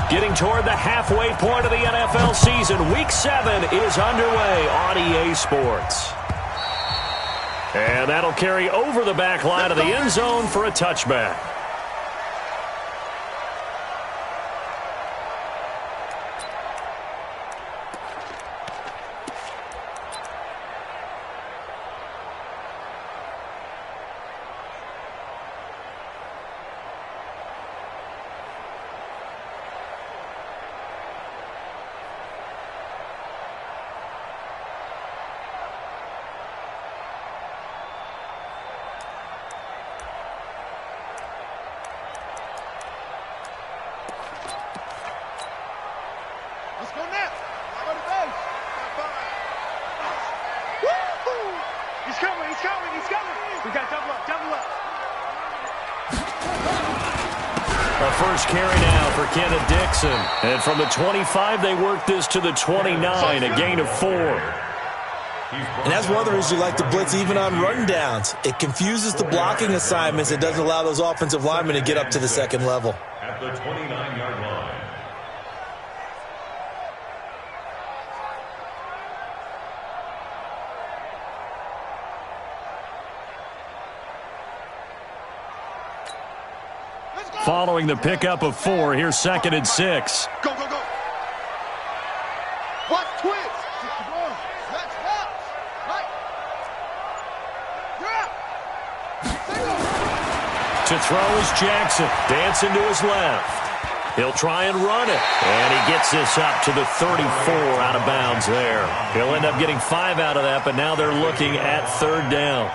Getting toward the halfway point of the NFL season, Week 7 is underway on EA Sports. And that'll carry over the back line of the end zone for a touchback. A first carry now for Kenneth Dixon. And from the 25, they work this to the 29, a gain of 4. And that's one of the reasons you like to blitz even on run downs. It confuses the blocking assignments. It doesn't allow those offensive linemen to get up to the second level. At the 29-yard line. Following the pickup of 4, here's 2nd and 6. Go, go, go. Watch twist. Let's box. Right. To throw is Jackson. Dancing to his left. He'll try and run it. And he gets this up to the 34 out of bounds there. He'll end up getting 5 out of that, but now they're looking at 3rd down.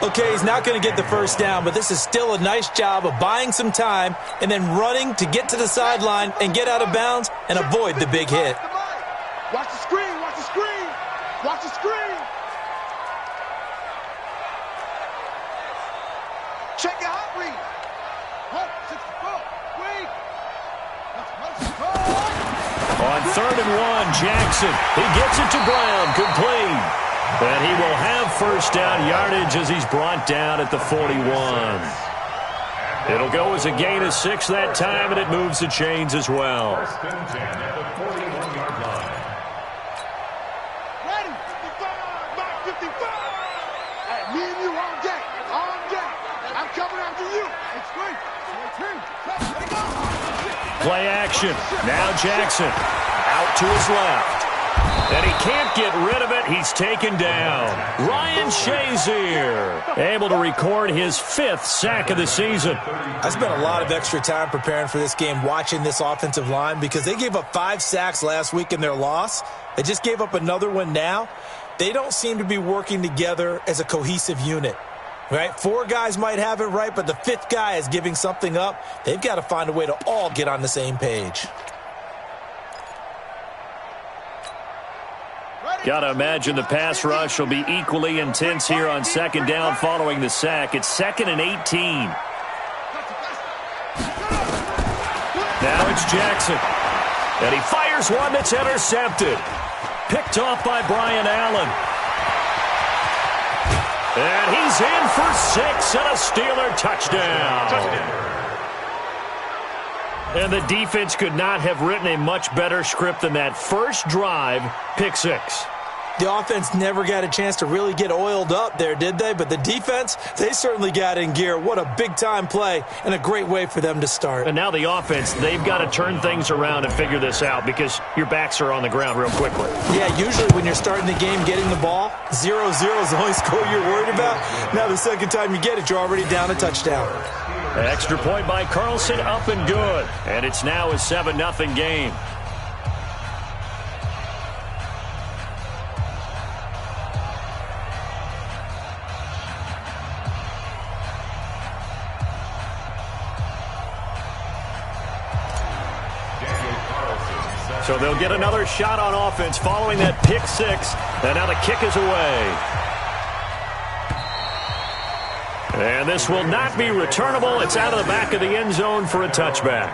Okay, he's not going to get the first down, but this is still a nice job of buying some time and then running to get to the sideline and get out of bounds and avoid the big hit. Watch the screen, watch the screen. Watch the screen. Check your hot read. 64. Wait. On 3rd and 1, Jackson. He gets it to Brown, complete. And he will have first down yardage as he's brought down at the 41. It'll go as a gain of 6 that time, and it moves the chains as well. First and 10 at the 41-yard line. Ready. 55. Mark 55. Hey, me and you all day. All day. I'm coming after you. It's great. Play action. Now Jackson out to his left. And he can't get rid of it. He's taken down. Ryan Shazier able to record his 5th sack of the season. I spent a lot of extra time preparing for this game watching this offensive line because they gave up 5 sacks last week in their loss. They just gave up another one now. They don't seem to be working together as a cohesive unit. Right? 4 guys might have it right, but the 5th guy is giving something up. They've got to find a way to all get on the same page. Got to imagine the pass rush will be equally intense here on 2nd down following the sack. It's 2nd and 18. Now it's Jackson. And he fires one that's intercepted. Picked off by Brian Allen. And he's in for 6 and a Steeler touchdown. And the defense could not have written a much better script than that first drive, pick 6. The offense never got a chance to really get oiled up there, did they? But the defense, they certainly got in gear. What a big-time play and a great way for them to start. And now the offense, they've got to turn things around and figure this out because your backs are on the ground real quickly. Yeah, usually when you're starting the game getting the ball, 0-0 is the only score you're worried about. Now the second time you get it, you're already down a touchdown. Extra point by Carlson, up and good. And it's now a 7-0 game. So they'll get another shot on offense following that pick 6. And now the kick is away. And this will not be returnable. It's out of the back of the end zone for a touchback.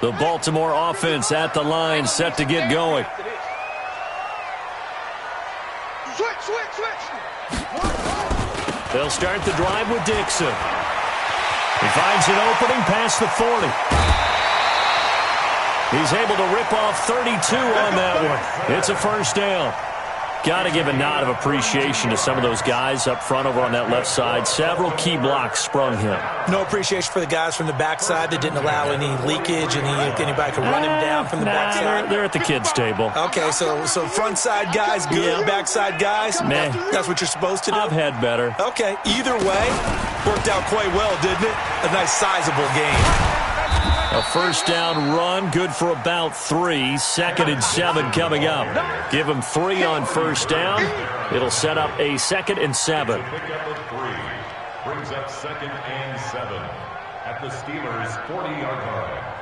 The Baltimore offense at the line, set to get going. They'll start the drive with Dixon. He finds an opening past the 40. He's able to rip off 32 on that one. It's a first down. Got to give a nod of appreciation to some of those guys up front over on that left side. Several key blocks sprung him. No appreciation for the guys from the backside that didn't allow any leakage and anybody could run him down from the backside. They're at the kids' table. Okay, so front side guys good, backside guys, meh. That's what you're supposed to do? I've had better. Okay, either way, worked out quite well, didn't it? A nice sizable game. A first down run, good for about 3. 2nd and 7 coming up. Give them 3 on first down. It'll set up a 2nd and 7. Pick up a 3. Brings up 2nd and 7 at the Steelers' 40-yard line.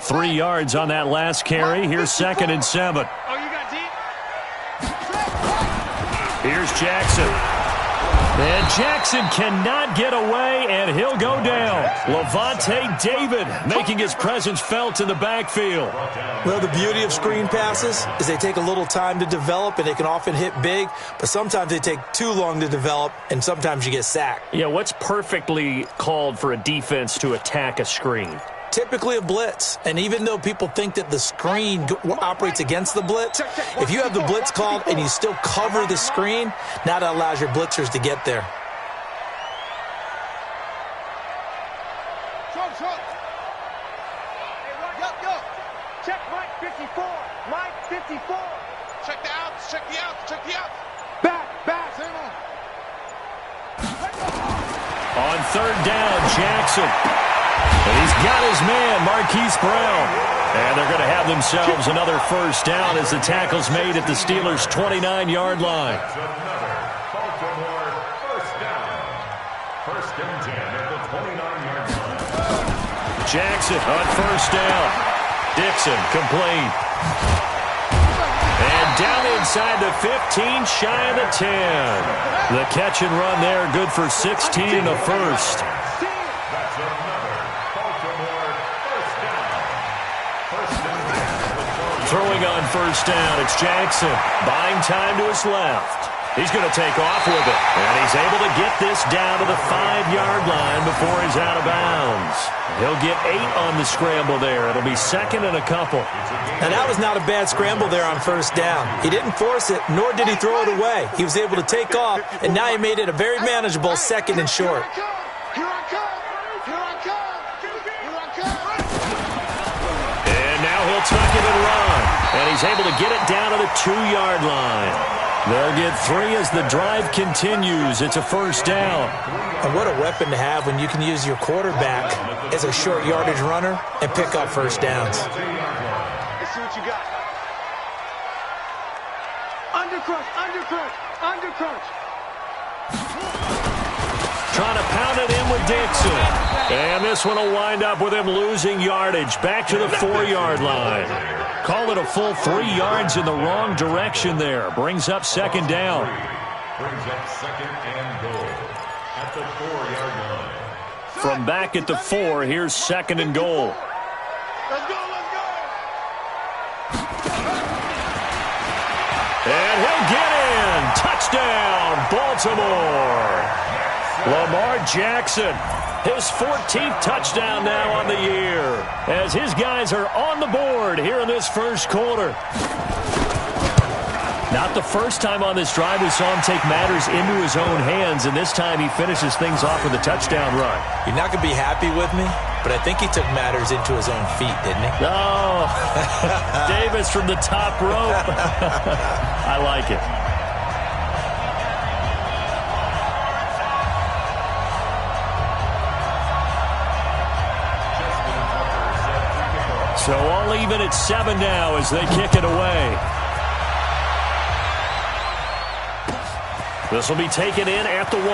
Three yards on that last carry. Here's 2nd and 7. Oh, you got deep? Here's Jackson. And Jackson cannot get away, and he'll go down. Levante David making his presence felt in the backfield. Well, the beauty of screen passes is they take a little time to develop, and they can often hit big, but sometimes they take too long to develop, and sometimes you get sacked. Yeah, what's perfectly called for a defense to attack a screen? Typically a blitz, and even though people think that the screen operates against the blitz, if you have the blitz called and you still cover the screen, now that allows your blitzers to get there. Check Mike 54. Mike 54. Check the outs. Check the outs. Check the outs. Back. Same on. On 3rd down, Jackson. And he's got his man, Marquise Brown. And they're going to have themselves another first down as the tackle's made at the Steelers' 29-yard line. That's another Baltimore first down. 1st and 10 at the 29-yard line. Jackson on first down. Dixon complete. And down inside the 15, shy of the 10. The catch and run there, good for 16 and a first. That's another Baltimore first down. 1st and 10. Throwing on first down, it's Jackson. Buying time to his left. He's going to take off with it. And he's able to get this down to the 5-yard line before he's out of bounds. He'll get 8 on the scramble there. It'll be 2nd and a couple. And that was not a bad scramble there on first down. He didn't force it, nor did he throw it away. He was able to take off, and now he made it a very manageable 2nd and short. Here I come. And now he'll tuck it and run. And he's able to get it down to the 2-yard line. They'll get 3 as the drive continues. It's a first down. And what a weapon to have when you can use your quarterback as a short yardage runner and pick up first downs. Let's see what you got. Undercrunch. Trying to pound it in with Dixon. And this one will wind up with him losing yardage. Back to the 4-yard line. Call it a full 3 yards in the wrong direction there. Brings up 2nd down. Brings up 2nd and goal at the 4-yard line. From back at the 4, here's 2nd and goal. Let's go. And he'll get in. Touchdown, Baltimore. Lamar Jackson, his 14th touchdown now on the year, as his guys are on the board here in this first quarter. Not the first time on this drive we saw him take matters into his own hands, and this time he finishes things off with a touchdown run. You're not going to be happy with me, but I think he took matters into his own feet, didn't he? Oh, Davis from the top rope. I like it. So all even at 7 now as they kick it away. This will be taken in at the 1.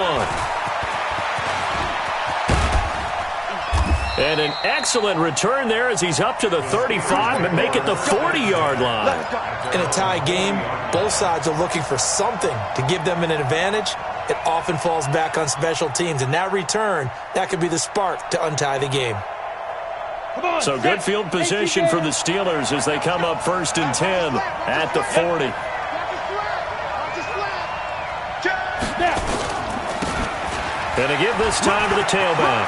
And an excellent return there as he's up to the 35 and make it the 40-yard line. In a tie game, both sides are looking for something to give them an advantage. It often falls back on special teams, and that return, that could be the spark to untie the game. So good field position for the Steelers as they come up 1st and 10 at the 40. And to give this time to the tailback.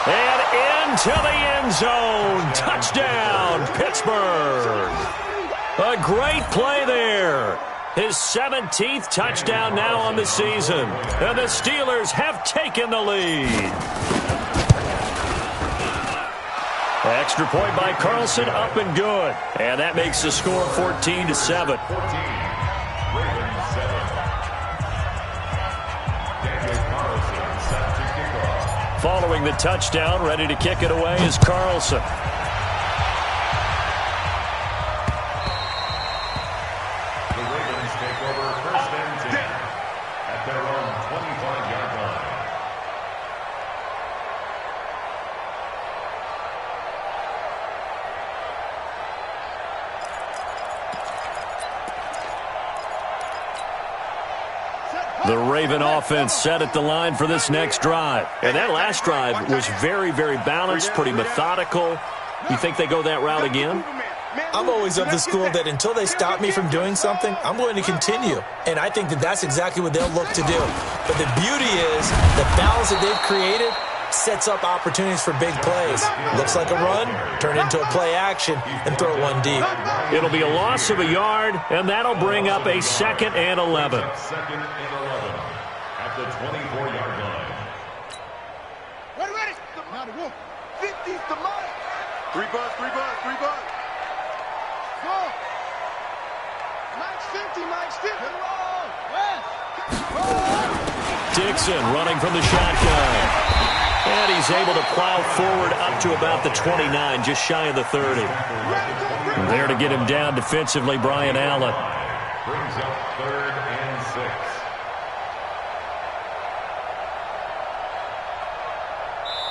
And into the end zone. Touchdown, Pittsburgh. A great play there. His 17th touchdown now on the season. And the Steelers have taken the lead. Extra point by Carlson, up and good. And that makes the score 14-7. Following the touchdown, ready to kick it away is Carlson. The Ravens take over 1st and 10 at their own 25-yard line. The Raven offense set at the line for this next drive. And that last drive was very, very balanced, pretty methodical. You think they go that route again? I'm always of the school that until they stop me from doing something, I'm going to continue. And I think that that's exactly what they'll look to do. But the beauty is the balance that they've created sets up opportunities for big plays. Looks like a run, turn into a play action, and throw one deep. It'll be a loss of a yard, and that'll bring up a 2nd and 11. 2nd and 11 at the 24-yard line. Ready. Now the wolf. 50's the money. 3 bucks. Go. Mike's 50. Dixon running from the shotgun. And he's able to plow forward up to about the 29, just shy of the 30. There to get him down defensively, Brian Allen. Brings up 3rd and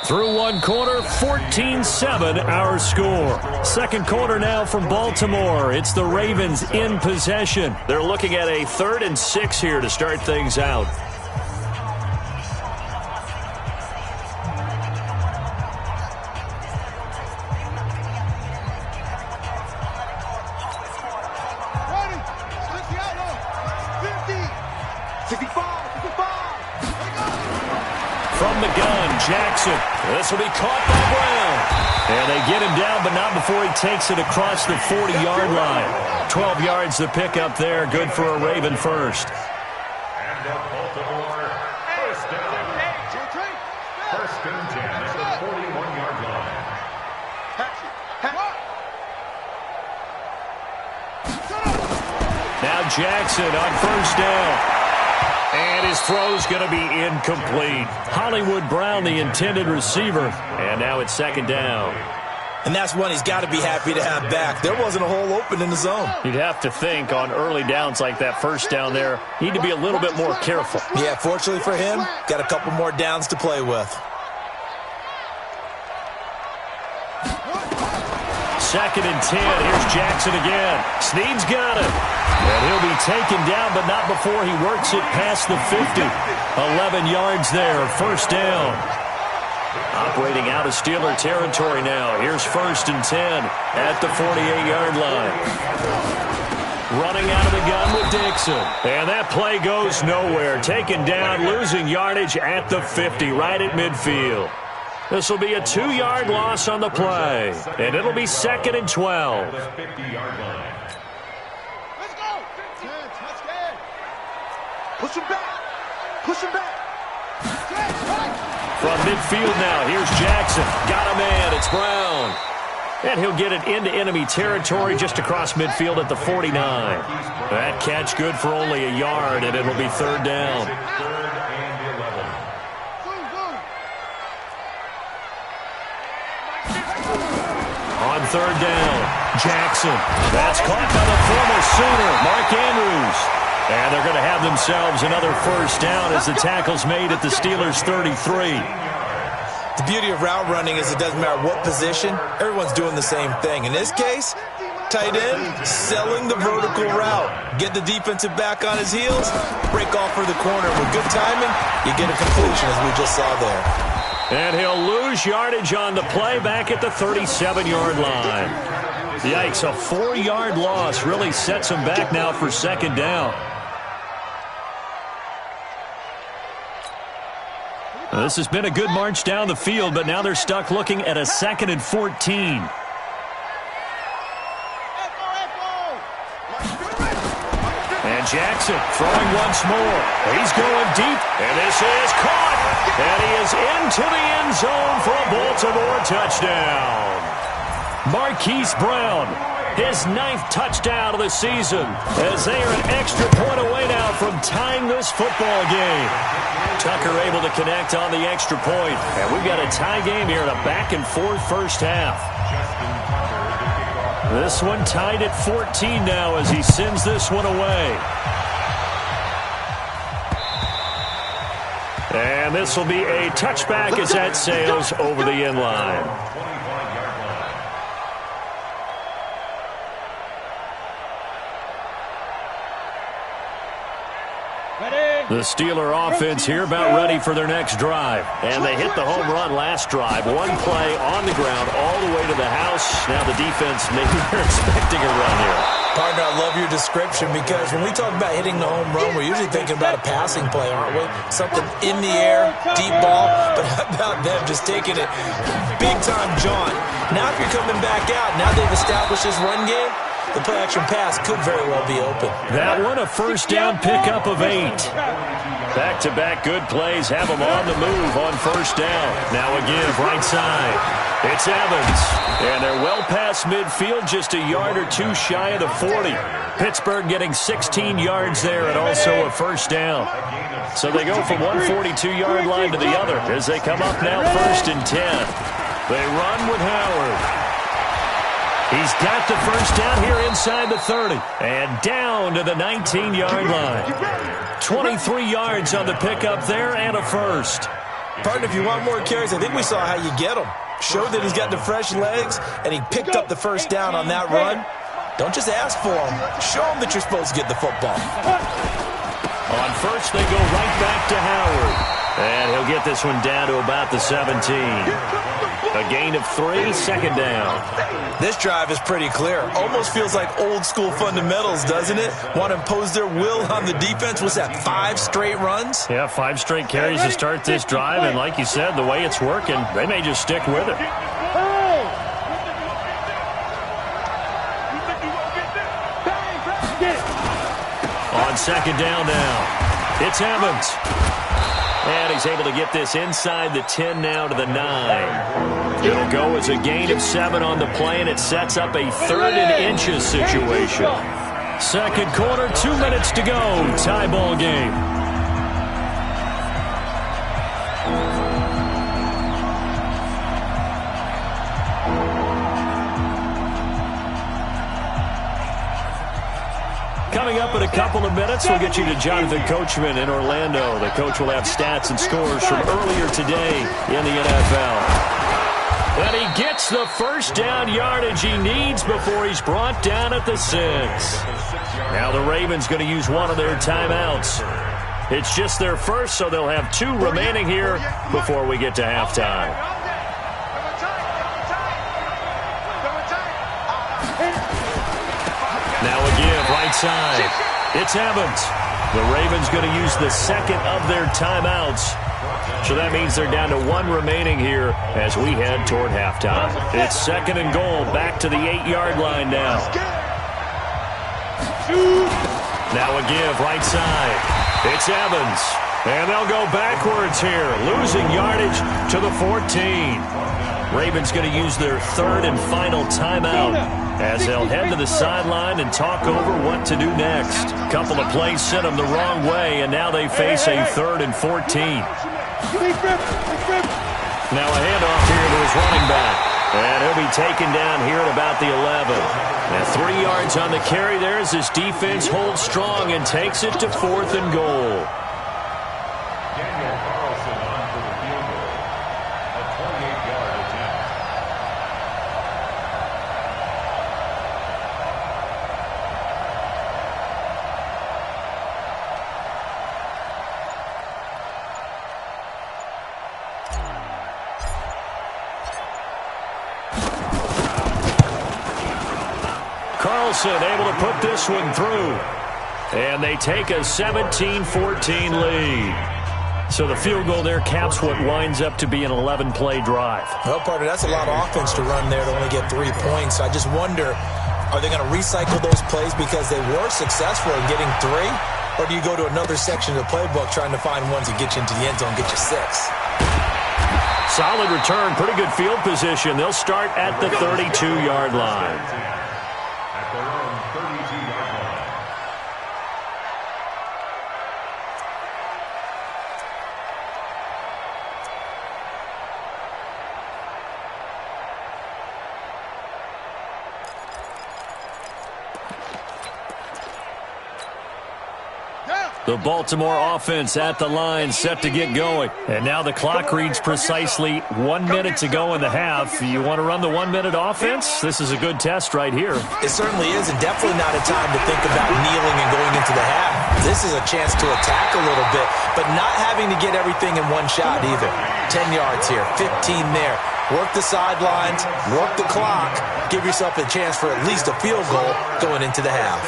6. Through one quarter, 14-7 our score. Second quarter now from Baltimore. It's the Ravens in possession. They're looking at a 3rd and 6 here to start things out. From the gun, Jackson. This will be caught by Brown. And they get him down, but not before he takes it across the 40-yard line. 12 yards to pick up there. Good for a Raven first. And the Baltimore 1st down. 1st and 10 at the 41-yard line. Now Jackson on 1st down. And his throw's going to be incomplete. Hollywood Brown, the intended receiver. And now it's 2nd down. And that's one he's got to be happy to have back. There wasn't a hole open in the zone. You'd have to think on early downs like that 1st down there, need to be a little bit more careful. Yeah, fortunately for him, got a couple more downs to play with. 2nd and 10. Here's Jackson again. Snead's got it. And he'll be taken down, but not before he works it past the 50. 11 yards there, 1st down. Operating out of Steeler territory now. Here's 1st and 10 at the 48-yard line. Running out of the gun with Dixon. And that play goes nowhere. Taken down, losing yardage at the 50, right at midfield. This will be a 2-yard loss on the play. And it'll be 2nd and 12. The 50-yard line. Let's go. Push him back. From midfield now, here's Jackson. Got a man, it's Brown. And he'll get it into enemy territory just across midfield at the 49. That catch good for only a yard, and it'll be 3rd down. 3rd and 11. On 3rd down, Jackson. That's caught by the former Sooner, Mark Andrews. And they're going to have themselves another first down as the tackle's made at the Steelers' 33. The beauty of route running is it doesn't matter what position, everyone's doing the same thing. In this case, tight end selling the vertical route. Get the defensive back on his heels, break off for the corner. With good timing, you get a completion as we just saw there. And he'll lose yardage on the play back at the 37-yard line. Yikes, a 4-yard loss really sets him back now for second down. This has been a good march down the field, but now they're stuck looking at a 2nd and 14. And Jackson throwing once more. He's going deep, and this is caught. And he is into the end zone for a Baltimore touchdown. Marquise Brown, his 9th touchdown of the season, as they are an extra point away now from tying this football game. Tucker able to connect on the extra point, and we've got a tie game here in a back-and-forth first half. This one tied at 14 now as he sends this one away. And this will be a touchback as that sails over the end line. The Steeler offense here about ready for their next drive. And they hit the home run last drive. One play on the ground all the way to the house. Now the defense, maybe they're expecting a run here. Partner, I love your description because when we talk about hitting the home run, we're usually thinking about a passing play, aren't we? Something in the air, deep ball. But how about them just taking it big-time jaunt? Now if you're coming back out, now they've established this run game, the play-action pass could very well be open. That one a first down pickup of 8. Back-to-back good plays have them on the move on first down. Now a give right side. It's Evans. And they're well past midfield, just a yard or two shy of the 40. Pittsburgh getting 16 yards there and also a first down. So they go from one 42-yard line to the other as they come up now 1st and 10. They run with Howard. He's got the first down here inside the 30 and down to the 19-yard line. 23 yards on the pickup there and a first. Partner, if you want more carries, I think we saw how you get them. Showed that he's got the fresh legs, and he picked up the first down on that run. Don't just ask for them. Show them that you're supposed to get the football. On first, they go right back to Howard. And he'll get this one down to about the 17. A gain of 3, second down. This drive is pretty clear. Almost feels like old school fundamentals, doesn't it? Want to impose their will on the defense. What's that, 5 straight runs? Yeah, 5 straight carries to start this drive. And like you said, the way it's working, they may just stick with it. On second down now, it's Evans. And he's able to get this inside the 10 now to the 9. It'll go as a gain of 7 on the play, and it sets up a 3rd and inches situation. Second quarter, 2 minutes to go. Tie ball game. Coming up in a couple of minutes, we'll get you to Jonathan Coachman in Orlando. The coach will have stats and scores from earlier today in the NFL. And he gets the first down yardage he needs before he's brought down at the 6. Now the Ravens going to use one of their timeouts. It's just their first, so they'll have 2 remaining here before we get to halftime. Now a give right side. It's Evans. The Ravens going to use the second of their timeouts. So that means they're down to 1 remaining here as we head toward halftime. It's 2nd and goal, back to the 8-yard line now. Now a give right side. It's Evans. And they'll go backwards here, losing yardage to the 14. Ravens going to use their 3rd and final timeout as they'll head to the sideline and talk over what to do next. A couple of plays sent them the wrong way, and now they face a 3rd and 14. Now a handoff here to his running back. And he'll be taken down here at about the 11. And 3 yards on the carry there as this defense holds strong and takes it to 4th and goal. Able to put this one through. And they take a 17-14 lead. So the field goal there caps what winds up to be an 11-play drive. Well, partner, that's a lot of offense to run there to only get 3 points. I just wonder, are they going to recycle those plays because they were successful in getting 3? Or do you go to another section of the playbook trying to find ones that get you into the end zone, get you 6? Solid return, pretty good field position. They'll start at the 32-yard line. The Baltimore offense at the line, set to get going. And now the clock reads precisely 1 minute to go in the half. You want to run the 1-minute offense? This is a good test right here. It certainly is, and definitely not a time to think about kneeling and going into the half. This is a chance to attack a little bit, but not having to get everything in one shot either. 10 yards here, 15 there. Work the sidelines, work the clock, give yourself a chance for at least a field goal going into the half.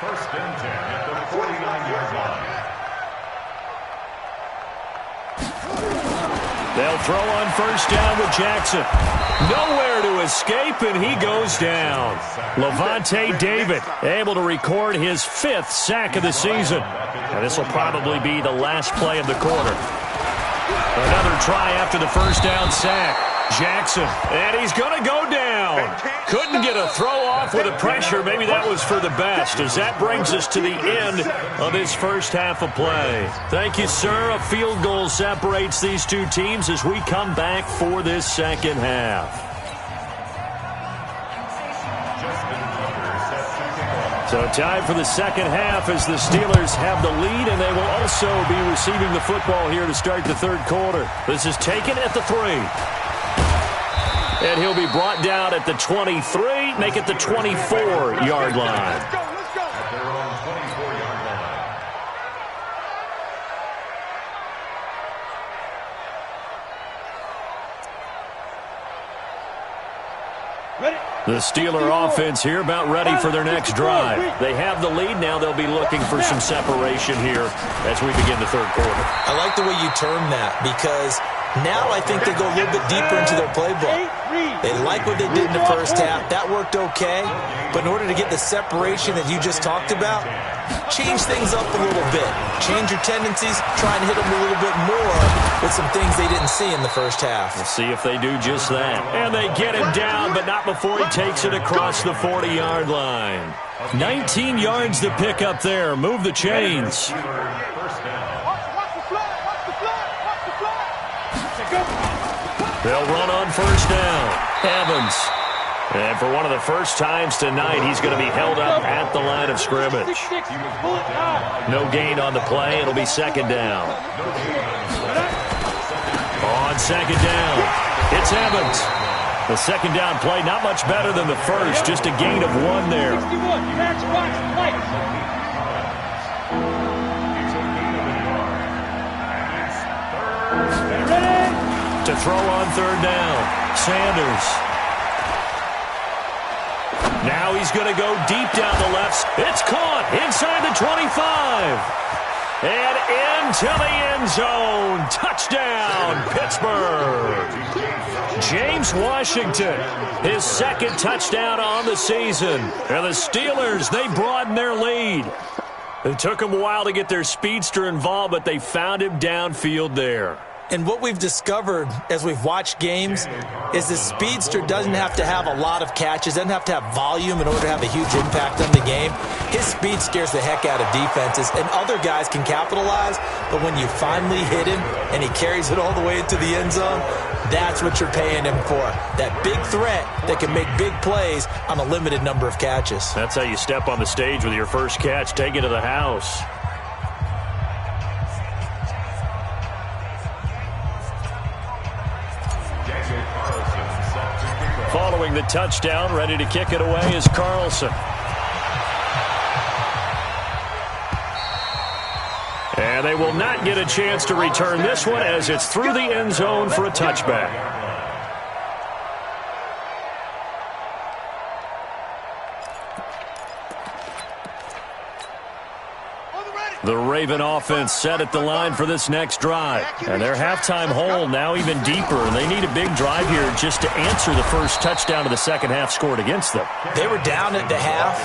First and 10 at the 49-yard line. They'll throw on first down with Jackson. Nowhere to escape, and he goes down. Levante David able to record his 5th sack of the season. And this will probably be the last play of the quarter. Another try after the first down sack. Jackson, and he's going to go down. Couldn't get a throw off with the pressure. Maybe that was for the best, as that brings us to the end of this first half of play. Thank you, sir. A field goal separates these two teams as we come back for this second half. So time for the second half as the Steelers have the lead, and they will also be receiving the football here to start the third quarter. This is taken at the 3. And he'll be brought down at the 23, make it the 24-yard line. At their own 24-yard line. The Steeler offense here about ready for their next drive. They have the lead. Now they'll be looking for some separation here as we begin the third quarter. I like the way you term that, because now I think they go a little bit deeper into their playbook. They like what they did in the first half. That worked okay. But in order to get the separation that you just talked about, change things up a little bit. Change your tendencies. Try and hit them a little bit more with some things they didn't see in the first half. We'll see if they do just that. And they get him down, but not before he takes it across the 40-yard line. 19 yards to pick up there. Move the chains. They'll run on first down. Evans. And for one of the first times tonight, he's going to be held up at the line of scrimmage. No gain on the play. It'll be second down. On second down, it's Evans. The second down play, not much better than the first, just a gain of 1 there. To throw on third down, Sanders. Now he's going to go deep down the left. It's caught inside the 25. And into the end zone. Touchdown, Pittsburgh. James Washington, his second touchdown on the season. And the Steelers, they broaden their lead. It took them a while to get their speedster involved, but they found him downfield there. And what we've discovered as we've watched games is the speedster doesn't have to have a lot of catches, doesn't have to have volume in order to have a huge impact on the game. His speed scares the heck out of defenses, and other guys can capitalize, but when you finally hit him and he carries it all the way into the end zone, that's what you're paying him for. That big threat that can make big plays on a limited number of catches. That's how you step on the stage with your first catch. Take it to the house. Following the touchdown, ready to kick it away is Carlson. And they will not get a chance to return this one as it's through the end zone for a touchback. The Raven offense set at the line for this next drive. And their halftime hole now even deeper. And they need a big drive here just to answer the first touchdown of the second half scored against them. They were down at the half.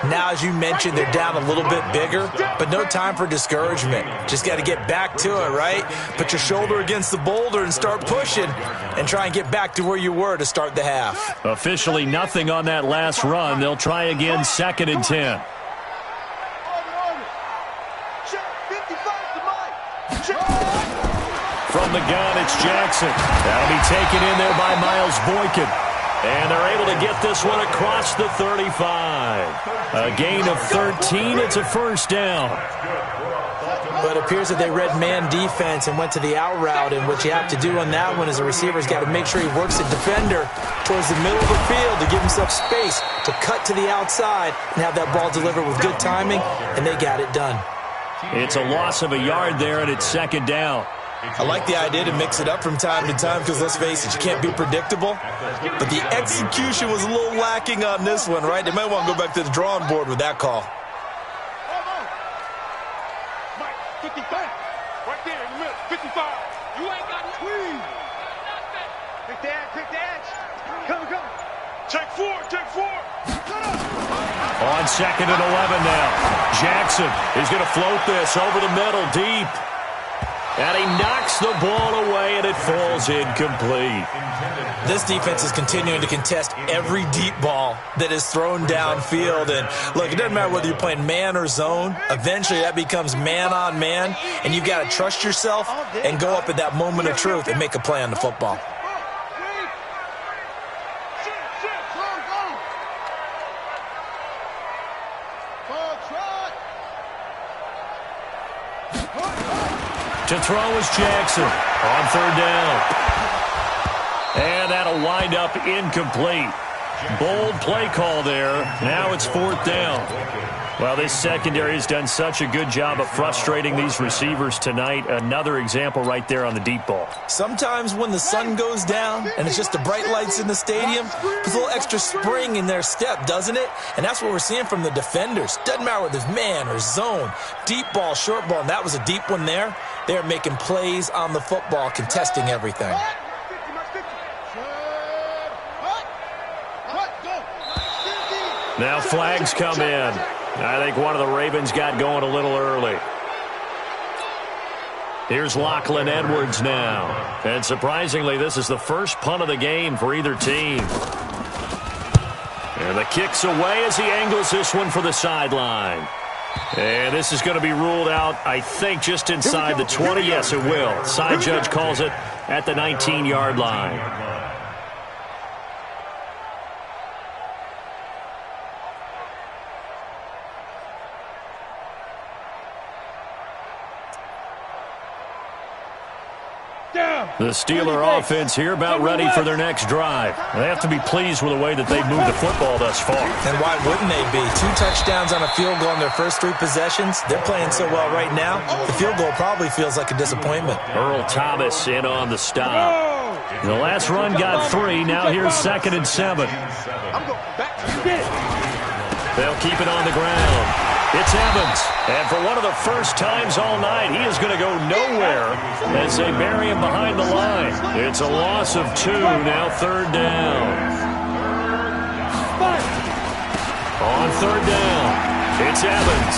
Now, as you mentioned, they're down a little bit bigger, but no time for discouragement. Just got to get back to it, right? Put your shoulder against the boulder and start pushing and try and get back to where you were to start the half. Officially nothing on that last run. They'll try again, 2nd and 10. From the gun, it's Jackson. That'll be taken in there by Miles Boykin. And they're able to get this one across the 35. A gain of 13. It's a first down. But it appears that they read man defense and went to the out route. And what you have to do on that one is a receiver's got to make sure he works the defender towards the middle of the field to give himself space to cut to the outside and have that ball delivered with good timing. And they got it done. It's a loss of a yard there, and it's 2nd down. I like the idea to mix it up from time to time because, let's face it, you can't be predictable. But the execution was a little lacking on this one, right? They might want to go back to the drawing board with that call. Mike, 55. Right there in the middle. 55. You ain't got it. Pick the edge. Come. Take 4. On 2nd and 11 now. Jackson is going to float this over the middle deep. And he knocks the ball away, and it falls incomplete. This defense is continuing to contest every deep ball that is thrown downfield. And, look, it doesn't matter whether you're playing man or zone. Eventually, that becomes man on man, and you've got to trust yourself and go up at that moment of truth and make a play on the football. To throw is Jackson on 3rd down. And that'll wind up incomplete. Bold play call there. Now it's 4th down. Well, this secondary has done such a good job of frustrating these receivers tonight. Another example right there on the deep ball. Sometimes when the sun goes down and it's just the bright lights in the stadium, there's a little extra spring in their step, doesn't it? And that's what we're seeing from the defenders. Doesn't matter whether it's man or zone, deep ball, short ball, and that was a deep one there. They're making plays on the football, contesting everything. Now flags come in. I think one of the Ravens got going a little early. Here's Lachlan Edwards now. And surprisingly, this is the first punt of the game for either team. And the kick's away as he angles this one for the sideline. And this is going to be ruled out, I think, just inside the 20. Yes, it will. Side judge calls it at the 19-yard line. The Steeler offense here about ready for their next drive. They have to be pleased with the way that they've moved the football thus far. And why wouldn't they be? 2 touchdowns on a field goal in their first 3 possessions. They're playing so well right now, the field goal probably feels like a disappointment. Earl Thomas in on the stop. The last run got 3. Now here's 2nd and 7. They'll keep it on the ground. It's Evans, and for one of the first times all night, he is going to go nowhere as they bury him behind the line. It's a loss of 2, now 3rd down. On 3rd down, it's Evans.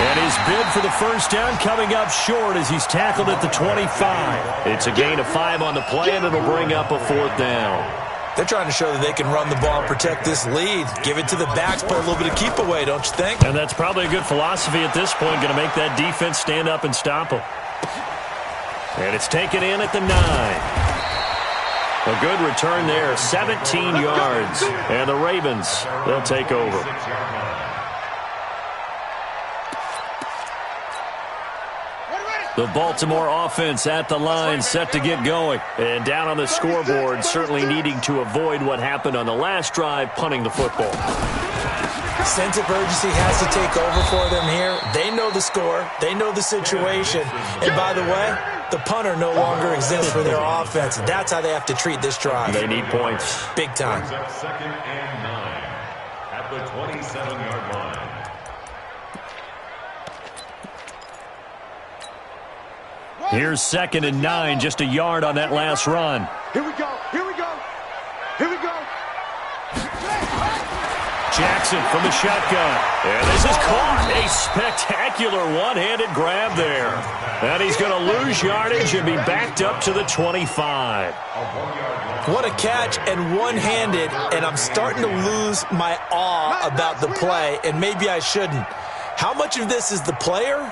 And his bid for the first down coming up short as he's tackled at the 25. It's a gain of 5 on the play, and it'll bring up a 4th down. They're trying to show that they can run the ball and protect this lead. Give it to the backs, play a little bit of keep away, don't you think? And that's probably a good philosophy at this point, going to make that defense stand up and stop them. And it's taken in at the 9. A good return there, 17 yards. And the Ravens, they'll take over. The Baltimore offense at the line, set to get going. And down on the scoreboard, certainly needing to avoid what happened on the last drive, punting the football. Sense of urgency has to take over for them here. They know the score. They know the situation. And by the way, the punter no longer exists for their offense. That's how they have to treat this drive. They need points. Big time. Second and 9 at the 27-yard line. Here's 2nd and 9, just a yard on that last run. Here we go. Here we go. Here we go. Jackson from the shotgun. And this is caught. A spectacular one-handed grab there. And he's going to lose yardage and be backed up to the 25. What a catch, and one-handed, and I'm starting to lose my awe about the play, and maybe I shouldn't. How much of this is the player?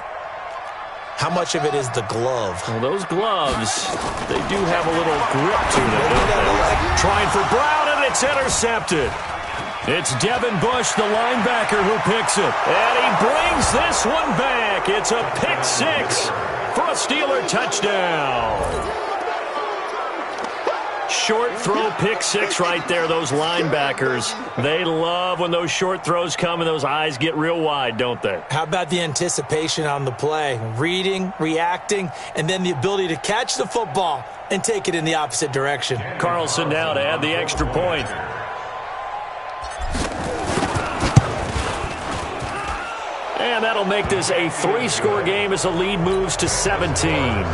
How much of it is the glove? Well, those gloves, they do have a little grip to them, don't they? Trying for Brown, and it's intercepted. It's Devin Bush, the linebacker, who picks it. And he brings this one back. It's a pick 6 for a Steeler touchdown. Short throw, pick 6 right there. Those linebackers, they love when those short throws come and those eyes get real wide, don't they? How about the anticipation on the play? Reading, reacting, and then the ability to catch the football and take it in the opposite direction. Carlson now to add the extra point. And that'll make this a 3-score game as the lead moves to 17.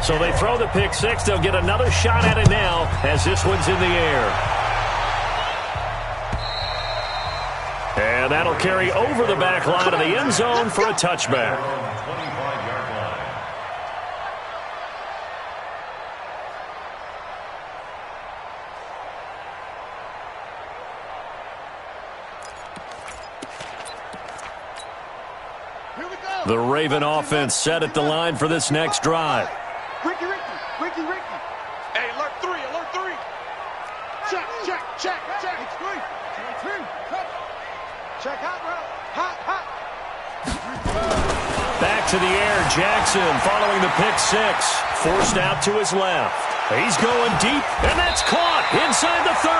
So they throw the pick 6. They'll get another shot at it now as this one's in the air. And that'll carry over the back line of the end zone for a touchback. The Raven offense set at the line for this next drive. Ricky. Hey, alert 3. Check. Check hot route. Hot. Back to the air, Jackson following the pick 6. Forced out to his left. He's going deep, and that's caught inside the 30.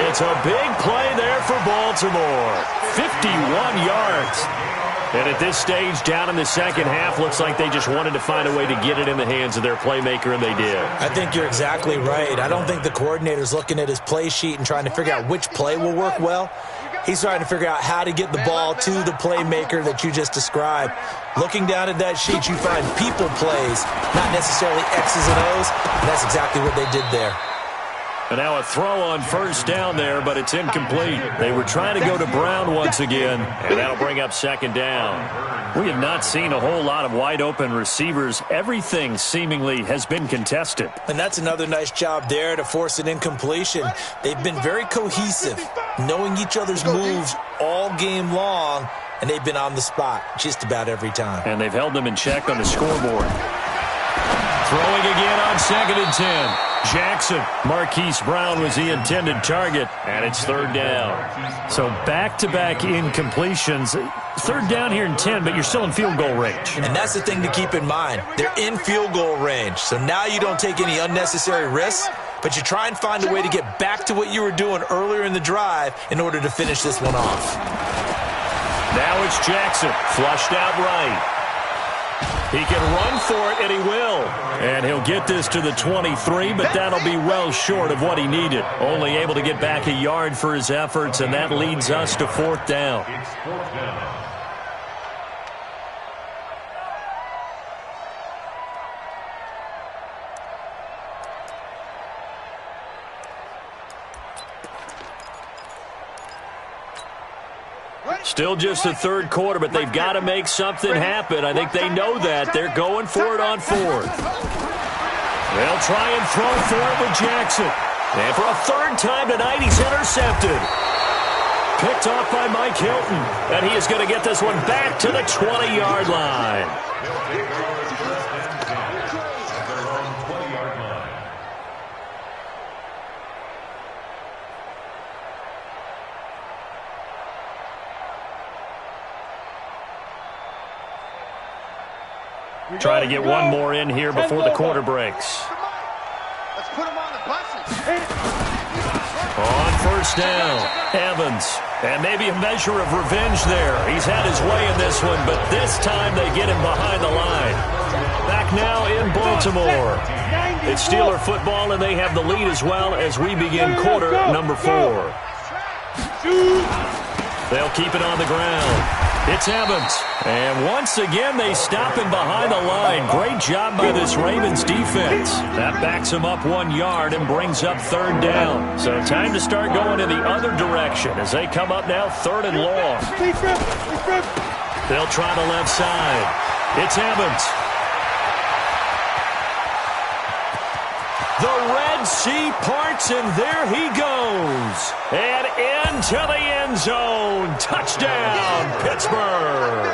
It's a big play there for Baltimore. 51 yards. And at this stage, down in the second half, looks like they just wanted to find a way to get it in the hands of their playmaker, and they did. I think you're exactly right. I don't think the coordinator's looking at his play sheet and trying to figure out which play will work well. He's trying to figure out how to get the ball to the playmaker that you just described. Looking down at that sheet, you find people plays, not necessarily X's and O's, and that's exactly what they did there. And now a throw on first down there, but it's incomplete. They were trying to go to Brown once again, and that'll bring up second down. We have not seen a whole lot of wide-open receivers. Everything seemingly has been contested. And that's another nice job there to force an incompletion. They've been very cohesive, knowing each other's moves all game long, and they've been on the spot just about every time. And they've held them in check on the scoreboard. Throwing again on 2nd and 10. Jackson. Marquise Brown was the intended target, and it's third down. So back-to-back incompletions. Third down here in 10, but you're still in field goal range. And that's the thing to keep in mind. They're in field goal range. So now you don't take any unnecessary risks, but you try and find a way to get back to what you were doing earlier in the drive in order to finish this one off. Now it's Jackson, flushed out right. He can run for it, and he will. And he'll get this to the 23, but that'll be well short of what he needed. Only able to get back a yard for his efforts, and that leads us to 4th down. It's 4th down. Still just the 3rd quarter, but they've got to make something happen. I think they know that. They're going for it on 4th. They'll try and throw for it with Jackson. And for a 3rd time tonight, he's intercepted. Picked off by Mike Hilton. And he is going to get this one back to the 20-yard line. Try to get one more in here before the quarter breaks. Let's put him on the buses. On 1st down, Evans. And maybe a measure of revenge there. He's had his way in this one, but this time they get him behind the line. Back now in Baltimore. It's Steeler football, and they have the lead as well as we begin quarter number 4. They'll keep it on the ground. It's Evans. And once again, they stop him behind the line. Great job by this Ravens defense. That backs him up 1 yard and brings up 3rd down. So time to start going in the other direction as they come up now 3rd and long. They'll try the left side. It's Evans. The Red Sea parts, and there he goes. And into the end zone. Touchdown, Pittsburgh.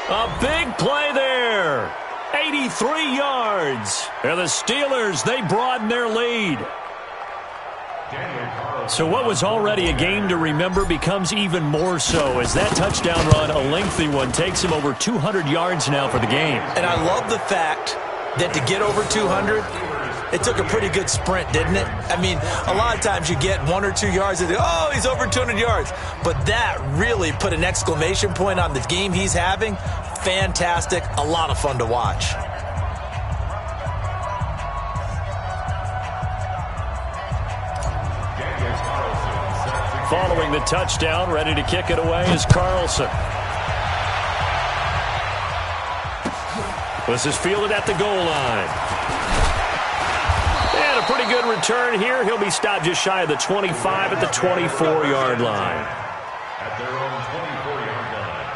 A big play there. 83 yards. And the Steelers, they broaden their lead. So what was already a game to remember becomes even more so as that touchdown run, a lengthy one, takes him over 200 yards now for the game. And I love the fact that to get over 200, it took a pretty good sprint, didn't it? I mean, a lot of times you get 1 or 2 yards and oh, he's over 200 yards. But that really put an exclamation point on the game he's having. Fantastic. A lot of fun to watch. Following the touchdown, ready to kick it away is Carlson. This is fielded at the goal line. And a pretty good return here. He'll be stopped just shy of the 25 at the 24-yard line. At their own 24-yard line.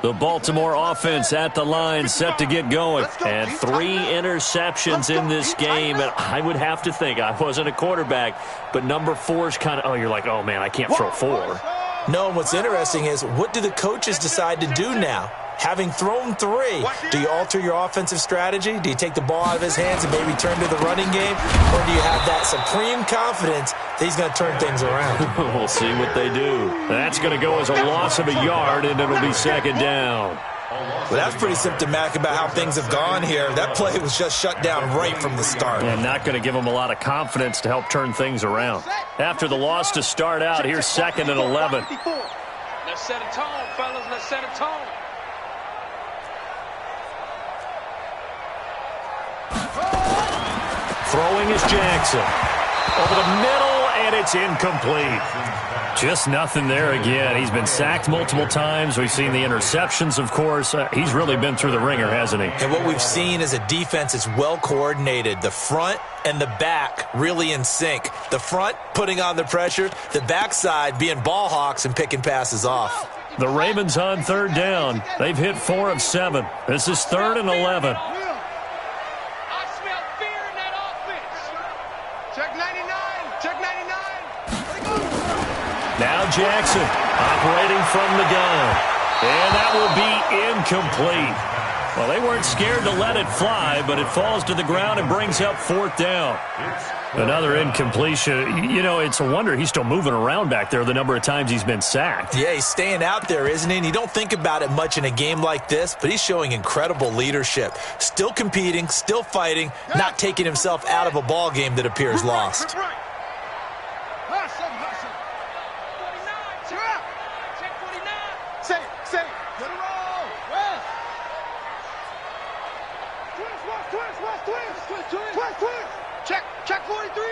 The Baltimore offense at the line, set to get going. And 3 interceptions in this game. And I would have to think, I wasn't a quarterback, but number 4 is kind of, oh, you're like, oh, man, I can't throw 4. No, and what's interesting is, what do the coaches decide to do now? Having thrown 3, do you alter your offensive strategy? Do you take the ball out of his hands and maybe turn to the running game? Or do you have that supreme confidence that he's going to turn things around? We'll see what they do. That's going to go as a loss of a yard, and it'll be 2nd down. Well, that's pretty symptomatic about how things have gone here. That play was just shut down right from the start. And not going to give them a lot of confidence to help turn things around. After the loss to start out, here's 2nd and 11. Let's set a tone, fellas. Let's set a tone. Throwing is Jackson. Over the middle, and it's incomplete. Just nothing there again. He's been sacked multiple times. We've seen the interceptions, of course. He's really been through the ringer, hasn't he? And what we've seen is a defense that's well coordinated. The front and the back really in sync. The front putting on the pressure. The backside being ball hawks and picking passes off. The Ravens on 3rd down. They've hit 4 of 7. This is 3rd and 11. Now Jackson operating from the gun. And that will be incomplete. Well, they weren't scared to let it fly, but it falls to the ground and brings up 4th down. It's Another incompletion. You know, it's a wonder he's still moving around back there the number of times he's been sacked. Yeah, he's staying out there, isn't he? And you don't think about it much in a game like this, but he's showing incredible leadership. Still competing, still fighting, not taking himself out of a ball game that appears lost. Check 43.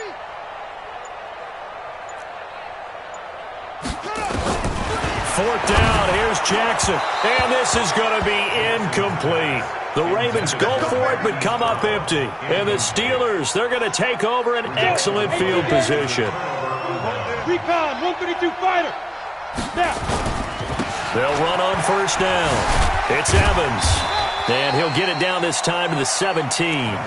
Fourth down, here's Jackson. And this is going to be incomplete. The Ravens go for it, but come up empty. And the Steelers, they're going to take over an excellent field position. Recon, 132 fighter. Now. They'll run on first down. It's Evans. And he'll get it down this time to the 17.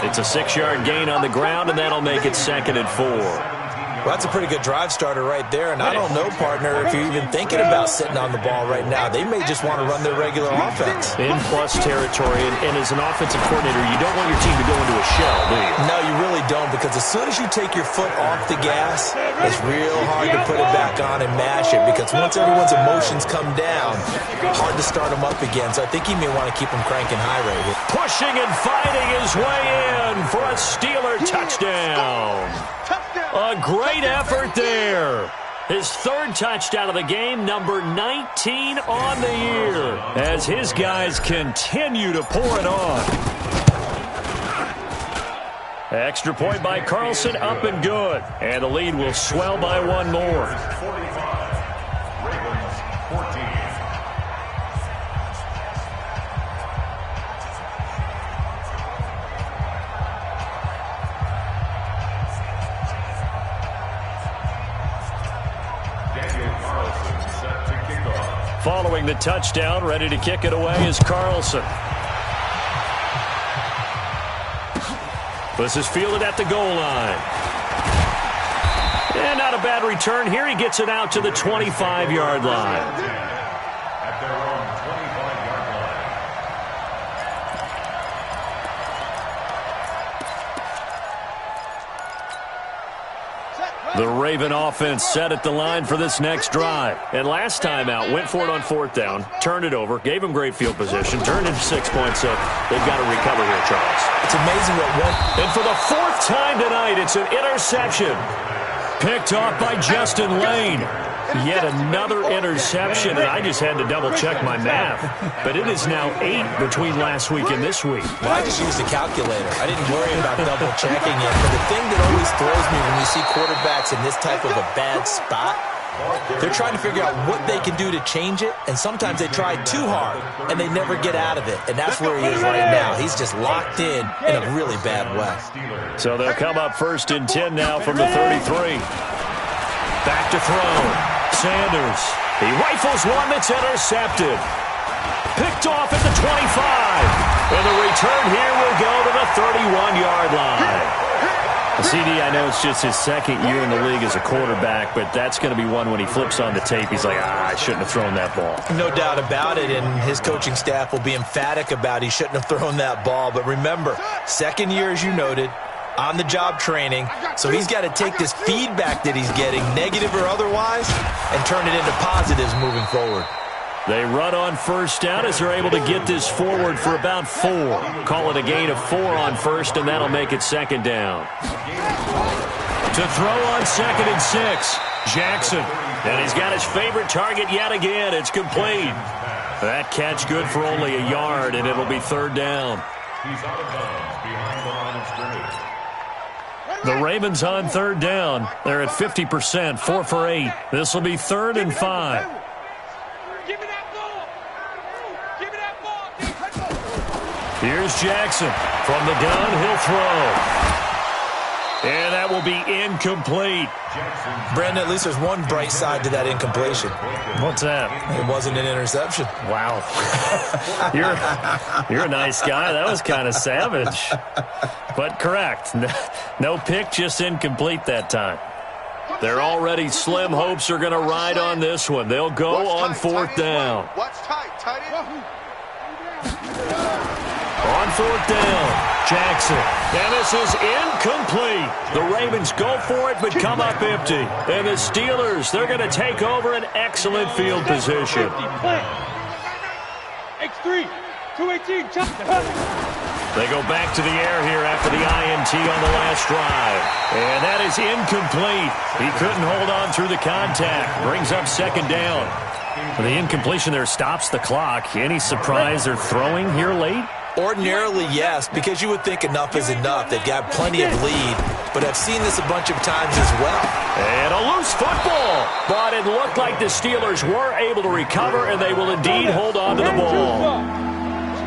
It's a 6-yard gain on the ground, and that'll make it 2nd and 4. Well, that's a pretty good drive starter right there, and I don't know, partner, if you're even thinking about sitting on the ball right now. They may just want to run their regular offense. In plus territory, and as an offensive coordinator, you don't want your team to go into a shell, do you? No, you really don't, because as soon as you take your foot off the gas, it's real hard to put it back on and mash it, because once everyone's emotions come down, hard to start them up again. So I think he may want to keep them cranking high right here. Pushing and fighting his way in for a Steeler touchdown. A great effort there. His 3rd touchdown of the game, number 19 on the year, as his guys continue to pour it on. Extra point by Carlson, up and good. And the lead will swell by one more. 45. Ravens 14. Following the touchdown, ready to kick it away is Carlson. This is fielded at the goal line. And not a bad return here. He gets it out to the 25-yard line. At their own 25-yard line. The Raven offense set at the line for this next drive. And last time out, went for it on 4th down, turned it over, gave him great field position, turned into 6 points, so they've got to recover here, Charles. It's amazing what one... And for the 4th time tonight, it's an interception. Picked off by Justin Lane. Yet another interception, and I just had to double-check my math. But it is now 8 between last week and this week. Well, I just used a calculator. I didn't worry about double-checking it. But the thing that always throws me when we see quarterbacks in this type of a bad spot, they're trying to figure out what they can do to change it, and sometimes they try too hard, and they never get out of it. And that's where he is right now. He's just locked in a really bad way. So they'll come up 1st and 10 now from the 33. Back to throw. Sanders. He rifles one that's intercepted. Picked off at the 25. And the return here will go to the 31-yard line. CD, I know it's just his 2nd year in the league as a quarterback, but that's going to be one when he flips on the tape. He's like, I shouldn't have thrown that ball. No doubt about it, and his coaching staff will be emphatic about he shouldn't have thrown that ball. But remember, 2nd year, as you noted, on-the-job training, so he's got to take this feedback that he's getting, negative or otherwise, and turn it into positives moving forward. They run on first down as they're able to get this forward for about 4. Call it a gain of 4 on first, and that'll make it 2nd down. To throw on 2nd and 6, Jackson. And he's got his favorite target yet again. It's complete. That catch good for only a yard, and it'll be 3rd down. He's out of bounds behind the line of scrimmage. The Ravens on 3rd down. They're at 50%, 4 for 8. This will be 3rd and 5. Give me that ball. Give me that ball. Here's Jackson. From the gun, he'll throw. And that will be incomplete. Brandon, at least there's one bright side to that incompletion. What's that? It wasn't an interception. Wow. You're a nice guy. That was kind of savage. But correct. No pick, just incomplete that time. Their already slim hopes are going to ride on this one. They'll go on 4th down. What's tight? Tight end. On 4th down, Jackson. And this is incomplete. The Ravens go for it but come up empty. And the Steelers, they're going to take over an excellent field position. X3, 218, They go back to the air here after the INT on the last drive. And that is incomplete. He couldn't hold on through the contact. Brings up second down. The incompletion there stops the clock. Any surprise they're throwing here late? Ordinarily, yes, because you would think enough is enough. They've got plenty of lead, but I've seen this a bunch of times as well. And a loose football. But it looked like the Steelers were able to recover, and they will indeed hold on to the ball.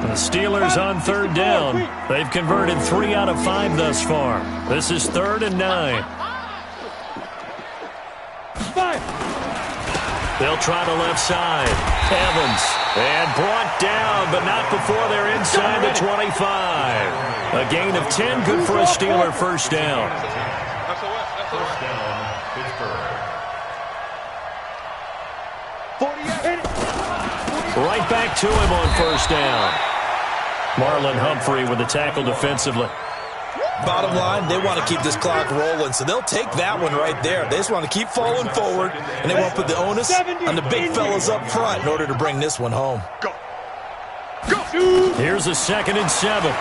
The Steelers on third down. They've converted 3 out of 5 thus far. This is 3rd and 9. They'll try the left side. Evans. And brought down, but not before they're inside the 25. A gain of 10, good for a Steeler first down. First down, Pittsburgh. Right back to him on first down. Marlon Humphrey with the tackle defensively. Bottom line, they want to keep this clock rolling, so they'll take that one right there. They just want to keep falling forward, and they won't put the onus on the big fellas up front in order to bring this one home. Go. Here's a 2nd and 7. The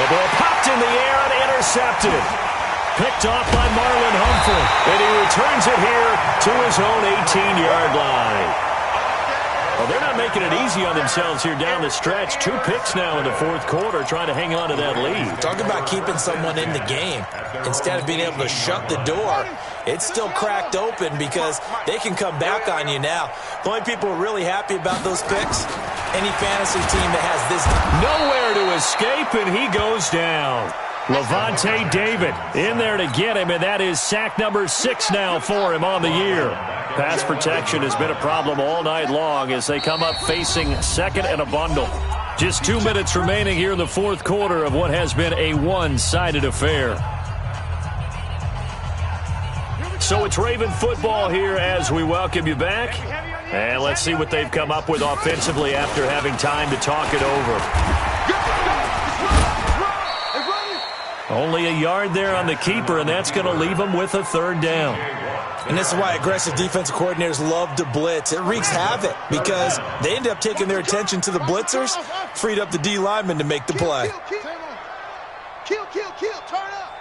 ball popped in the air and intercepted. Picked off by Marlon Humphrey, and he returns it here to his own 18-yard line. Well, they're not making it easy on themselves here down the stretch. 2 picks now in the 4th quarter, trying to hang on to that lead. Talk about keeping someone in the game. Instead of being able to shut the door, it's still cracked open because they can come back on you now. The only people who are really happy about those picks, any fantasy team that has this. Nowhere to escape, and he goes down. Levante David in there to get him, and that is sack number 6 now for him on the year. Pass protection has been a problem all night long as they come up facing 2nd and a bundle. Just 2 minutes remaining here in the 4th quarter of what has been a one-sided affair. So it's Raven football here as we welcome you back. And let's see what they've come up with offensively after having time to talk it over. Only a yard there on the keeper, and that's going to leave them with a 3rd down. And this is why aggressive defensive coordinators love to blitz. It wreaks havoc because they end up taking their attention to the blitzers, freed up the D lineman to make the play. Kill, turn up.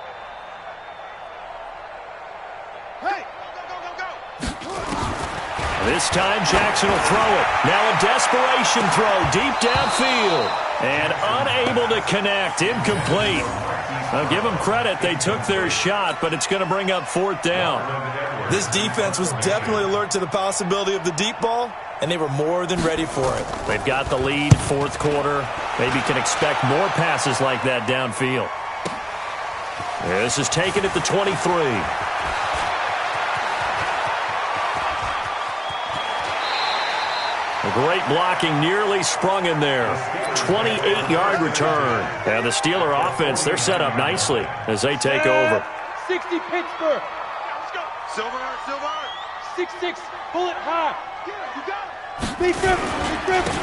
Hey, go. This time Jackson will throw it. Now a desperation throw deep downfield. And unable to connect, incomplete. Now give them credit, they took their shot, but it's going to bring up 4th down. This defense was definitely alert to the possibility of the deep ball, and they were more than ready for it. They've got the lead, 4th quarter. Maybe can expect more passes like that downfield. This is taken at the 23. A great blocking, nearly sprung in there. 28-yard return. And the Steeler offense, they're set up nicely as they take over. 60 Pittsburgh. Let's go. Silver. 6-6, bullet high. You got it. Big rip.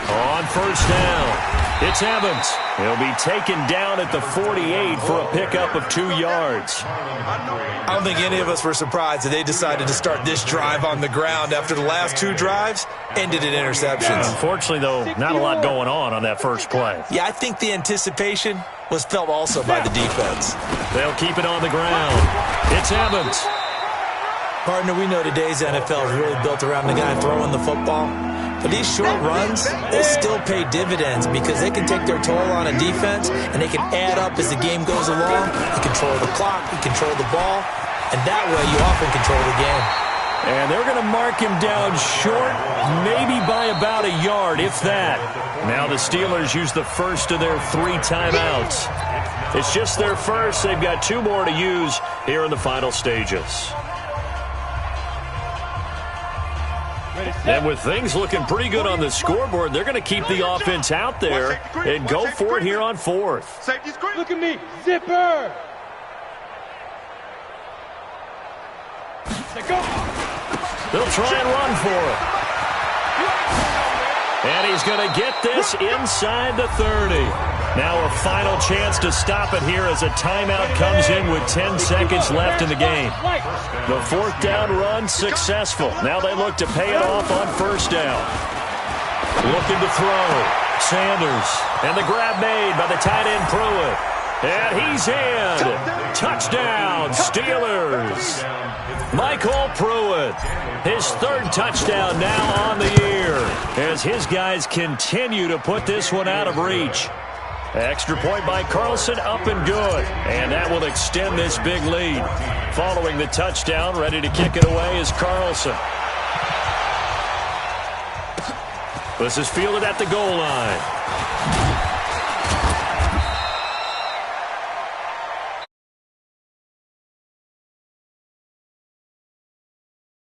On first down, it's Evans. He'll be taken down at the 48 for a pickup of 2 yards. I don't think any of us were surprised that they decided to start this drive on the ground after the last 2 drives ended in interceptions. Unfortunately, though, not a lot going on that first play. Yeah, I think the anticipation was felt also by the defense. They'll keep it on the ground. It's Evans. Partner, we know today's NFL is really built around the guy throwing the football. But these short runs, they still pay dividends because they can take their toll on a defense and they can add up as the game goes along. You control the clock, you control the ball, and that way you often control the game. And they're going to mark him down short, maybe by about a yard, if that. Now the Steelers use the first of their 3 timeouts. It's just their first. They've got 2 more to use here in the final stages. And with things looking pretty good on the scoreboard, they're going to keep the offense out there and go for it here on 4th. Look at me. Zipper. They'll try and run for it. And he's going to get this inside the 30. Now a final chance to stop it here as a timeout comes in with 10 seconds left in the game. The fourth down run successful. Now they look to pay it off on first down. Looking to throw. Sanders. And the grab made by the tight end Pruitt. And he's in. Touchdown, Steelers. Michael Pruitt. His third touchdown now on the year as his guys continue to put this one out of reach. Extra point by Carlson, up and good. And that will extend this big lead. Following the touchdown, ready to kick it away is Carlson. This is fielded at the goal line.